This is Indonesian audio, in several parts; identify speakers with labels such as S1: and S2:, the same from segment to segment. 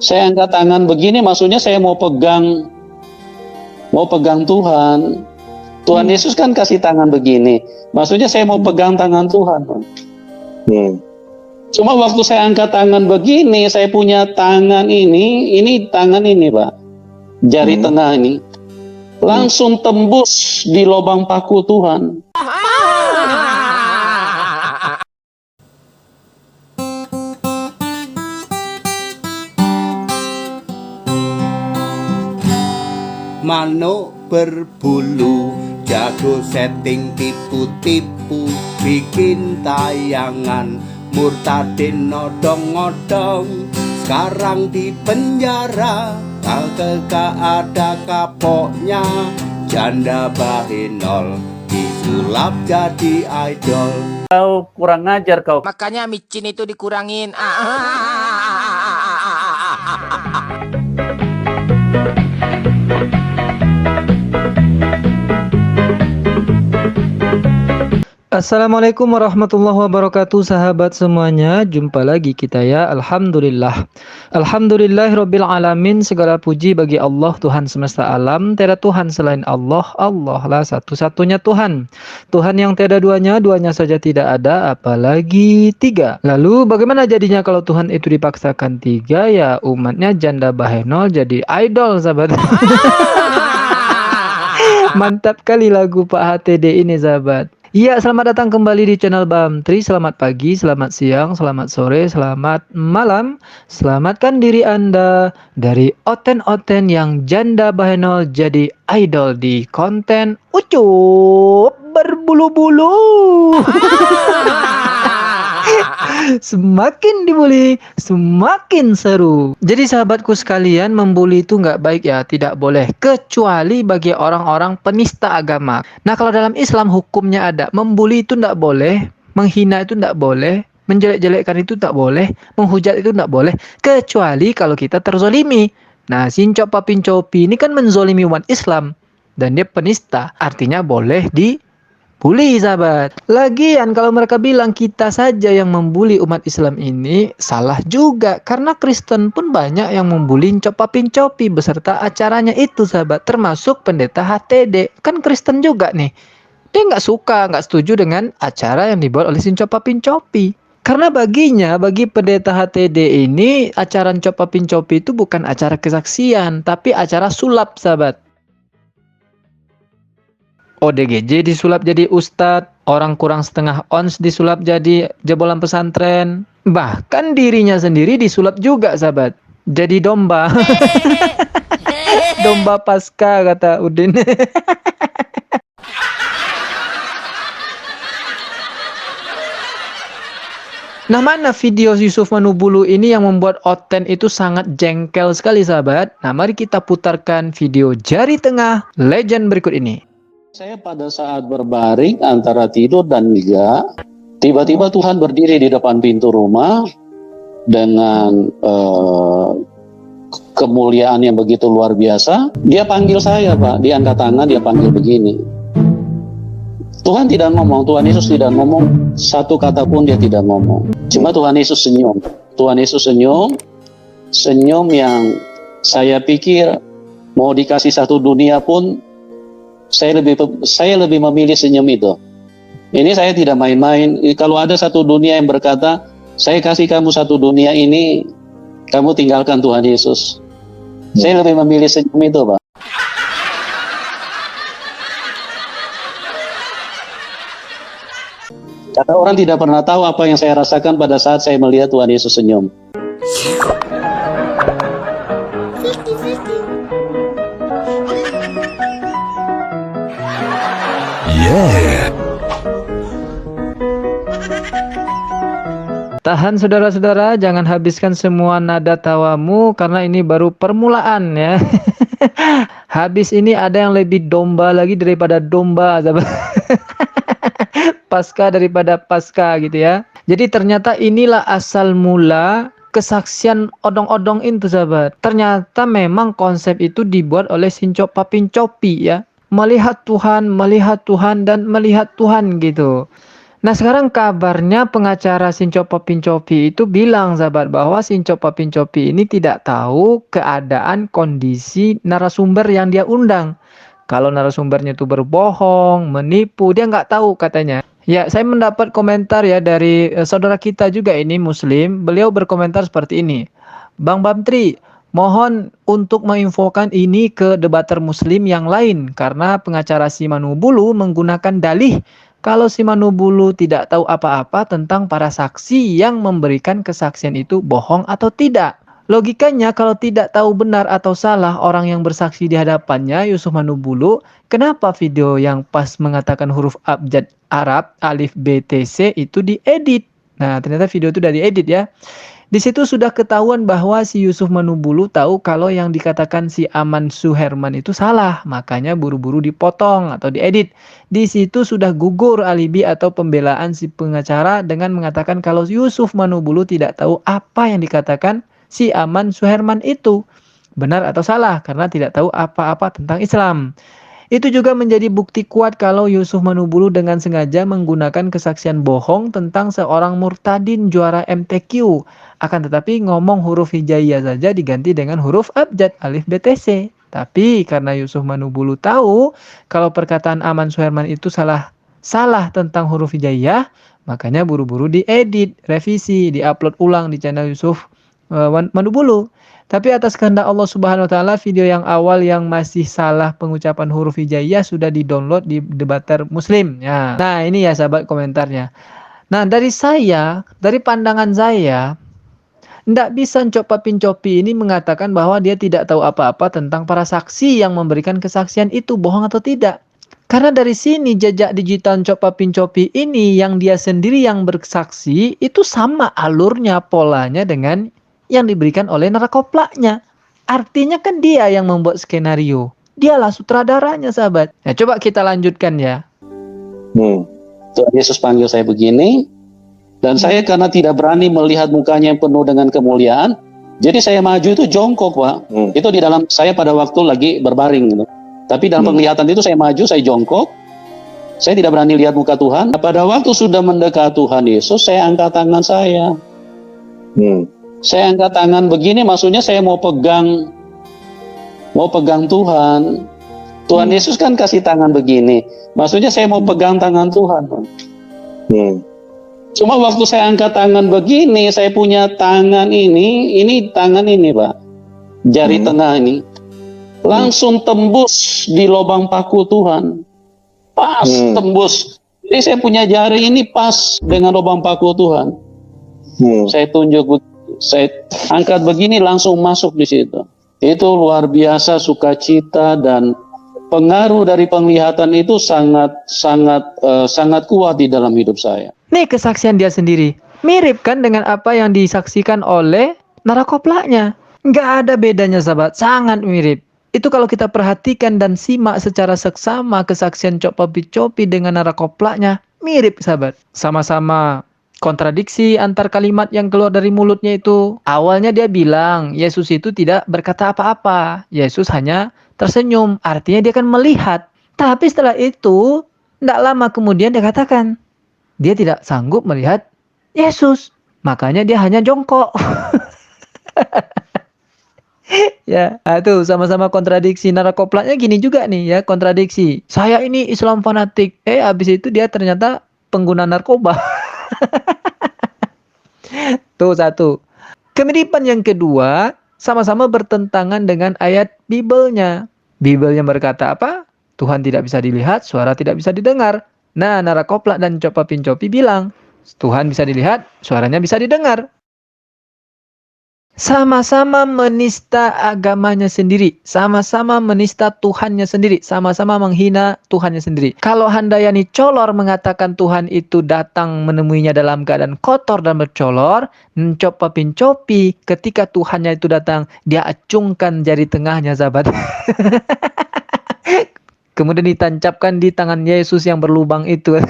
S1: Saya angkat tangan begini, maksudnya saya mau pegang Tuhan. Tuhan Yesus kan kasih tangan begini, maksudnya saya mau pegang tangan Tuhan. Cuma waktu saya angkat tangan begini, saya punya tangan ini tangan ini, Pak, jari tengah ini, langsung tembus di lubang paku Tuhan.
S2: Manuk berbulu, jago setting tipu-tipu, bikin tayangan, murtadin nodong-nodong, sekarang di penjara, kagak ada kapoknya, janda bahenol, disulap jadi idol.
S1: Kau kurang ngajar kau.
S3: Makanya micin itu dikurangin.
S4: Assalamualaikum warahmatullahi wabarakatuh, sahabat semuanya. Jumpa lagi kita ya. Alhamdulillah. Alhamdulillahirabbil alamin. Segala puji bagi Allah, Tuhan semesta alam. Tiada Tuhan selain Allah. Allah lah satu-satunya Tuhan. Tuhan yang tiada duanya, duanya saja tidak ada, apalagi tiga. Lalu bagaimana jadinya kalau Tuhan itu dipaksakan tiga? Ya umatnya janda bahenol jadi idol, sahabat. Mantap kali lagu Pak HTD ini, sahabat. Iya, selamat datang kembali di channel Bamtri. Selamat pagi, selamat siang, selamat sore, selamat malam. Selamatkan diri Anda dari oten-oten yang janda bahenol jadi idol di konten ucup berbulu-bulu. Semakin dibully, semakin seru. Jadi sahabatku sekalian, membuli itu nggak baik ya, tidak boleh. Kecuali bagi orang-orang penista agama. Nah, kalau dalam Islam hukumnya ada, membuli itu nggak boleh, menghina itu nggak boleh, menjelek-jelekkan itu tak boleh, menghujat itu nggak boleh, kecuali kalau kita terzolimi. Nah, Sincop Papincopi ini kan menzolimi umat Islam, dan dia penista, artinya boleh bully, sahabat. Lagian kalau mereka bilang kita saja yang membuli umat Islam ini, salah juga. Karena Kristen pun banyak yang membuli Sincop Papincopi beserta acaranya itu, sahabat. Termasuk pendeta HTD. Kan Kristen juga nih. Dia nggak suka, nggak setuju dengan acara yang dibuat oleh Sincop Papincopi. Karena baginya, bagi pendeta HTD ini, acara Sincop Papincopi itu bukan acara kesaksian, tapi acara sulap, sahabat. ODGJ disulap jadi ustadz, orang kurang setengah ons disulap jadi jebolan pesantren, bahkan dirinya sendiri disulap juga, sahabat, jadi domba. Domba pasca, kata Udin. Nah, mana video Yusuf Manubulu ini yang membuat Oten itu sangat jengkel sekali, sahabat? Nah, mari kita putarkan video jari tengah legend berikut ini.
S1: Saya pada saat berbaring antara tidur dan enggak, tiba-tiba Tuhan berdiri di depan pintu rumah dengan kemuliaan yang begitu luar biasa. Dia panggil saya, Pak. Dia angkat tangan, dia panggil begini. Tuhan tidak ngomong, Tuhan Yesus tidak ngomong, satu kata pun dia tidak ngomong. Cuma Tuhan Yesus senyum. Tuhan Yesus senyum, senyum yang saya pikir mau dikasih satu dunia pun saya lebih memilih senyum itu. Ini saya tidak main-main. Kalau ada satu dunia yang berkata, saya kasih kamu satu dunia ini, kamu tinggalkan Tuhan Yesus. Saya lebih memilih senyum itu, Pak. Kata orang tidak pernah tahu apa yang saya rasakan pada saat saya melihat Tuhan Yesus senyum.
S4: Tahan saudara-saudara, jangan habiskan semua nada tawamu karena ini baru permulaan ya. Habis ini ada yang lebih domba lagi daripada domba, sahabat. Pasca daripada pasca gitu ya. Jadi ternyata inilah asal mula kesaksian odong-odong itu, sahabat. Ternyata memang konsep itu dibuat oleh Sincop Papincopi ya. Melihat Tuhan dan melihat Tuhan gitu. Nah sekarang kabarnya pengacara Sincopa Pincopi itu bilang sahabat bahwa Sincopa Pincopi ini tidak tahu keadaan kondisi narasumber yang dia undang. Kalau narasumbernya itu berbohong, menipu, dia nggak tahu katanya. Ya, saya mendapat komentar ya dari saudara kita juga ini Muslim. Beliau berkomentar seperti ini. Bang Bamtri, mohon untuk menginfokan ini ke debater Muslim yang lain. Karena pengacara Simanubulu menggunakan dalih kalau Simanubulu tidak tahu apa-apa tentang para saksi yang memberikan kesaksian itu bohong atau tidak. Logikanya kalau tidak tahu benar atau salah orang yang bersaksi di hadapannya Yusuf Manubulu, kenapa video yang pas mengatakan huruf abjad Arab alif B T C itu diedit? Nah, ternyata video itu udah diedit ya. Di situ sudah ketahuan bahwa si Yusuf Manubulu tahu kalau yang dikatakan si Aman Suherman itu salah, makanya buru-buru dipotong atau diedit. Di situ sudah gugur alibi atau pembelaan si pengacara dengan mengatakan kalau Yusuf Manubulu tidak tahu apa yang dikatakan si Aman Suherman itu. Benar atau salah karena tidak tahu apa-apa tentang Islam. Itu juga menjadi bukti kuat kalau Yusuf Manubulu dengan sengaja menggunakan kesaksian bohong tentang seorang murtadin juara MTQ. Akan tetapi ngomong huruf hijaiyah saja diganti dengan huruf abjad alif BTC. Tapi karena Yusuf Manubulu tahu kalau perkataan Aman Suherman itu salah tentang huruf hijaiyah, makanya buru-buru diedit, revisi, diupload ulang di channel Yusuf Manubulu. Tapi atas kehendak Allah Subhanahu wa taala, video yang awal yang masih salah pengucapan huruf hijaiyah sudah di-download di debater Muslim. Ya. Nah, ini ya sahabat komentarnya. Nah, dari pandangan saya, tidak bisa Copa Pincopi ini mengatakan bahwa dia tidak tahu apa-apa tentang para saksi yang memberikan kesaksian itu bohong atau tidak. Karena dari sini jejak digital Copa Pincopi ini yang dia sendiri yang bersaksi itu sama alurnya, polanya dengan yang diberikan oleh narakoplaknya. Artinya kan dia yang membuat skenario. Dialah sutradaranya sahabat. Nah coba kita lanjutkan ya.
S1: Tuhan Yesus panggil saya begini. Dan saya karena tidak berani melihat mukanya yang penuh dengan kemuliaan. Jadi saya maju itu jongkok Pak. Itu di dalam saya pada waktu lagi berbaring gitu. Tapi dalam penglihatan itu saya maju, saya jongkok. Saya tidak berani lihat muka Tuhan. Pada waktu sudah mendekat Tuhan Yesus, saya angkat tangan saya. Saya angkat tangan begini, maksudnya saya mau pegang Tuhan. Tuhan Yesus kan kasih tangan begini, maksudnya saya mau pegang tangan Tuhan. Cuma waktu saya angkat tangan begini, saya punya tangan ini tangan ini Pak, jari tengah ini, langsung tembus di lubang paku Tuhan, pas tembus. Jadi saya punya jari ini pas dengan lubang paku Tuhan. Saya tunjuk, saya angkat begini langsung masuk di situ. Itu luar biasa sukacita dan pengaruh dari penglihatan itu sangat kuat di dalam hidup saya.
S4: Nih kesaksian dia sendiri. Mirip kan dengan apa yang disaksikan oleh narakoplaknya. Nggak ada bedanya sahabat, sangat mirip. Itu kalau kita perhatikan dan simak secara seksama kesaksian Copa Pincopi dengan narakoplaknya, mirip sahabat. Sama-sama kontradiksi antar kalimat yang keluar dari mulutnya itu. Awalnya dia bilang Yesus itu tidak berkata apa-apa. Yesus hanya tersenyum. Artinya dia kan melihat. Tapi setelah itu, tidak lama kemudian dia katakan, dia tidak sanggup melihat Yesus. Makanya dia hanya jongkok. Ya, tuh sama-sama kontradiksi. Narakoplaknya gini juga nih ya, kontradiksi. Saya ini Islam fanatik. Habis itu dia ternyata pengguna narkoba. Tuh satu. Kemiripan yang kedua sama-sama bertentangan dengan ayat Bibelnya. Bibelnya berkata apa? Tuhan tidak bisa dilihat, suara tidak bisa didengar. Nah, narakoplak dan Copa Pincopi bilang, Tuhan bisa dilihat, suaranya bisa didengar. Sama-sama menista agamanya sendiri, sama-sama menista Tuhannya sendiri, sama-sama menghina Tuhannya sendiri. Kalau Handayani color mengatakan Tuhan itu datang menemuinya dalam keadaan kotor dan bercolor, Copa Pincopi ketika Tuhannya itu datang, dia acungkan jari tengahnya sahabat. Kemudian ditancapkan di tangan Yesus yang berlubang itu.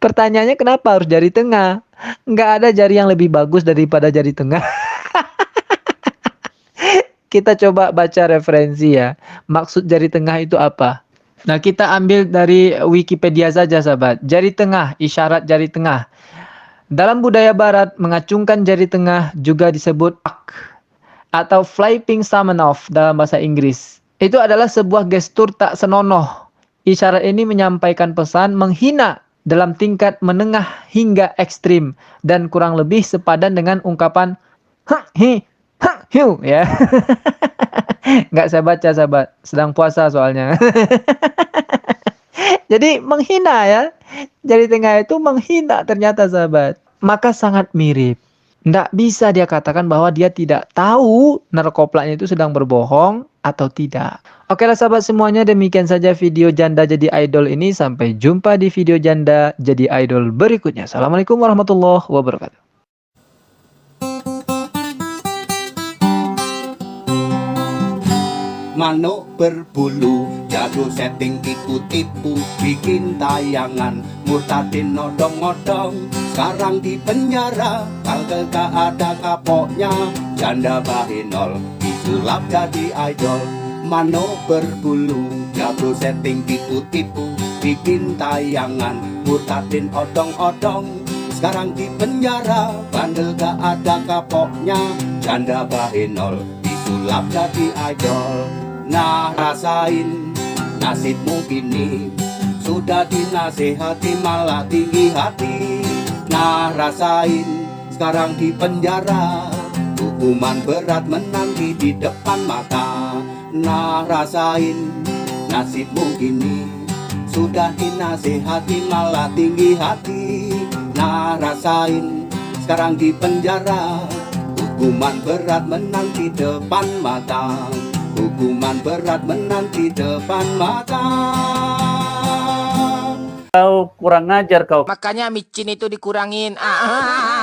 S4: Pertanyaannya kenapa harus jari tengah? Nggak ada jari yang lebih bagus daripada jari tengah. Kita coba baca referensi ya. Maksud jari tengah itu apa? Nah, kita ambil dari Wikipedia saja, sahabat. Jari tengah, isyarat jari tengah. Dalam budaya barat, mengacungkan jari tengah juga disebut pak atau flapping thumb off dalam bahasa Inggris. Itu adalah sebuah gestur tak senonoh. Isyarat ini menyampaikan pesan menghina dalam tingkat menengah hingga ekstrim dan kurang lebih sepadan dengan ungkapan ha hi ha hiu ya. Nggak saya baca, sahabat. Sedang puasa soalnya. Jadi menghina ya. Jari tengah itu menghina ternyata, sahabat. Maka sangat mirip. Nggak bisa dia katakan bahwa dia tidak tahu narkoplaknya itu sedang berbohong atau tidak. Oke lah sahabat semuanya, demikian saja video janda jadi idol ini. Sampai jumpa di video janda jadi idol berikutnya. Assalamualaikum warahmatullahi wabarakatuh.
S2: Manuk berbulu, jago setting tipu-tipu, bikin tayangan, murtadin nodong-nodong. Sekarang di penjara, kagak ada kapoknya, janda bahenol, disulap jadi idol. Manuk berbulu, jago setting tipu-tipu, bikin tayangan, murtadin odong-odong. Sekarang di penjara, bandel gak ada kapoknya, janda bahenol, disulap jadi idol. Nah rasain nasibmu gini, sudah dinasehati malah tinggi hati. Nah rasain sekarang di penjara, hukuman berat menanti di depan mata. Nah rasain nasibmu gini, sudah dinasehati malah tinggi hati. Nah rasain sekarang di penjara, hukuman berat menanti depan mata. Hukuman berat menanti depan mata.
S5: Kau kurang ngajar kau.
S3: Makanya micin itu dikurangin. Ah.